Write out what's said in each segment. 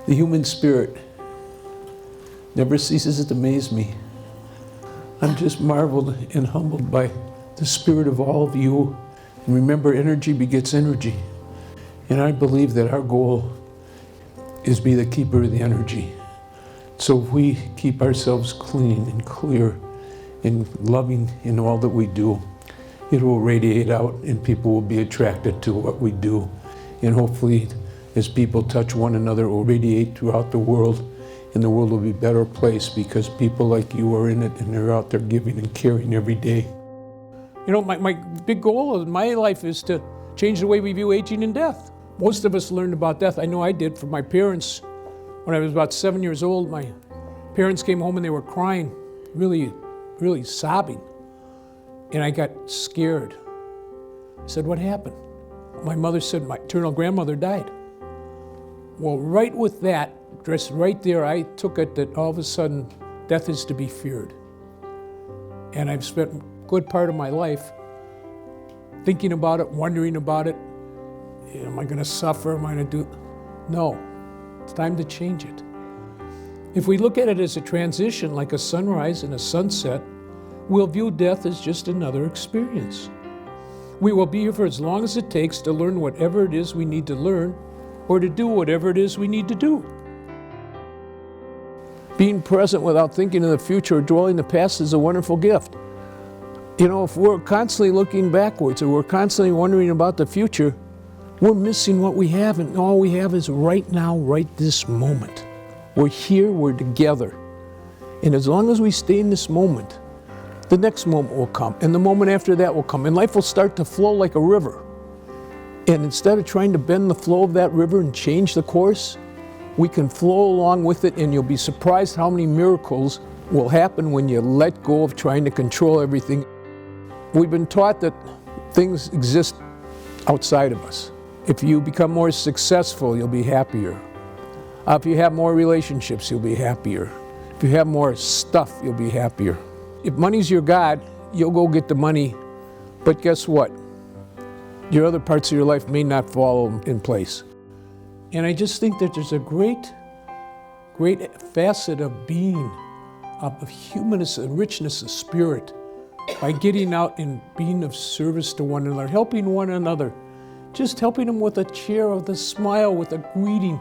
The human spirit never ceases to amaze me. I'm just marveled and humbled by the spirit of all of you. And remember, energy begets energy. And I believe that our goal is be the keeper of the energy. So if we keep ourselves clean and clear and loving in all that we do, it will radiate out and people will be attracted to what we do. And hopefully, as people touch one another, it will radiate throughout the world, and the world will be a better place because people like you are in it and they're out there giving and caring every day. You know, my big goal of my life is to change the way we view aging and death. Most of us learned about death. I know I did from my parents. When I was about 7 years old, my parents came home and they were crying, really, really sobbing. And I got scared. I said, what happened? My mother said, my maternal grandmother died. Well, right with that, just right there, I took it that all of a sudden, death is to be feared. And I've spent a good part of my life thinking about it, wondering about it. Am I going to suffer? Am I going to do? No, it's time to change it. If we look at it as a transition, like a sunrise and a sunset, we'll view death as just another experience. We will be here for as long as it takes to learn whatever it is we need to learn, or to do whatever it is we need to do. Being present without thinking of the future or dwelling the past is a wonderful gift. You know, if we're constantly looking backwards or we're constantly wondering about the future, we're missing what we have, and all we have is right now, right this moment. We're here, we're together. And as long as we stay in this moment, the next moment will come, and the moment after that will come, and life will start to flow like a river. And instead of trying to bend the flow of that river and change the course, we can flow along with it, and you'll be surprised how many miracles will happen when you let go of trying to control everything. We've been taught that things exist outside of us. If you become more successful, you'll be happier. If you have more relationships, you'll be happier. If you have more stuff, you'll be happier. If money's your God, you'll go get the money, but guess what? Your other parts of your life may not fall in place. And I just think that there's a great facet of being, of humanness and richness of spirit by getting out and being of service to one another, helping one another, just helping them with a chair, with a smile, with a greeting.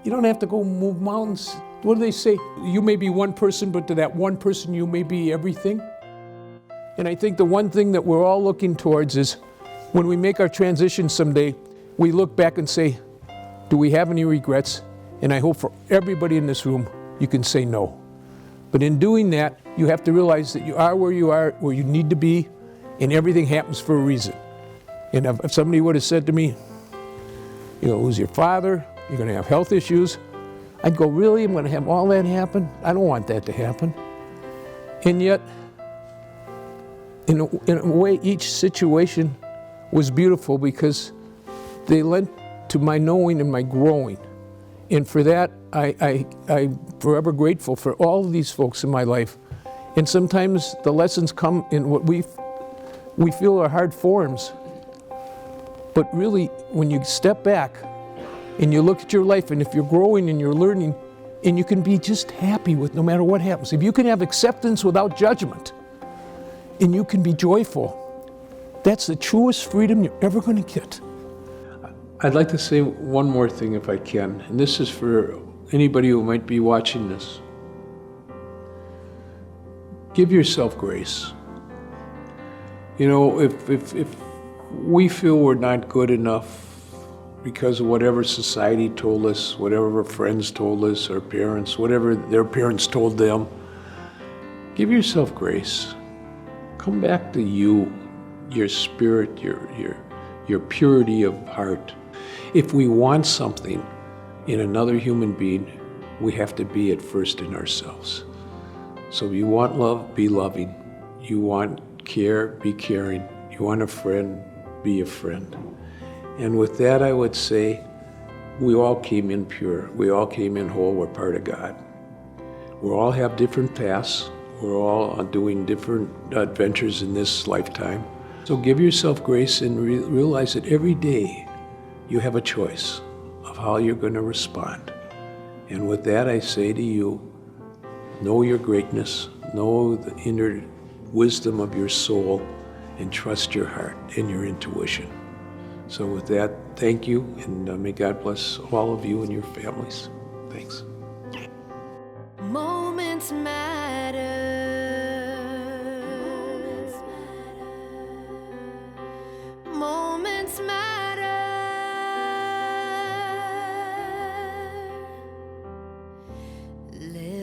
You don't have to go move mountains. What do they say? You may be one person, but to that one person you may be everything. And I think the one thing that we're all looking towards is when we make our transition someday, we look back and say, do we have any regrets? And I hope for everybody in this room, you can say no. But in doing that, you have to realize that you are, where you need to be, and everything happens for a reason. And if somebody would have said to me, you're going to lose your father, you're going to have health issues, I'd go, really? I'm going to have all that happen? I don't want that to happen. And yet, in a way, each situation was beautiful because they led to my knowing and my growing. And for that, I'm forever grateful for all of these folks in my life. And sometimes the lessons come in what we feel are hard forms. But really, when you step back and you look at your life, and if you're growing and you're learning, and you can be just happy with no matter what happens. If you can have acceptance without judgment, and you can be joyful, that's the truest freedom you're ever going to get. I'd like to say one more thing if I can, and this is for anybody who might be watching this. Give yourself grace. You know, if we feel we're not good enough because of whatever society told us, whatever our friends told us, our parents, whatever their parents told them, give yourself grace. Come back to you, your spirit, your purity of heart. If we want something in another human being, we have to be it first in ourselves. So if you want love, be loving. You want care, be caring. You want a friend, be a friend. And with that, I would say, we all came in pure. We all came in whole. We're part of God. We all have different paths. We're all doing different adventures in this lifetime. So give yourself grace and realize that every day you have a choice of how you're going to respond. And with that, I say to you, know your greatness, know the inner wisdom of your soul, and trust your heart and your intuition. So with that, thank you, and may God bless all of you and your families. Thanks. Moments matter. Moments matter. Let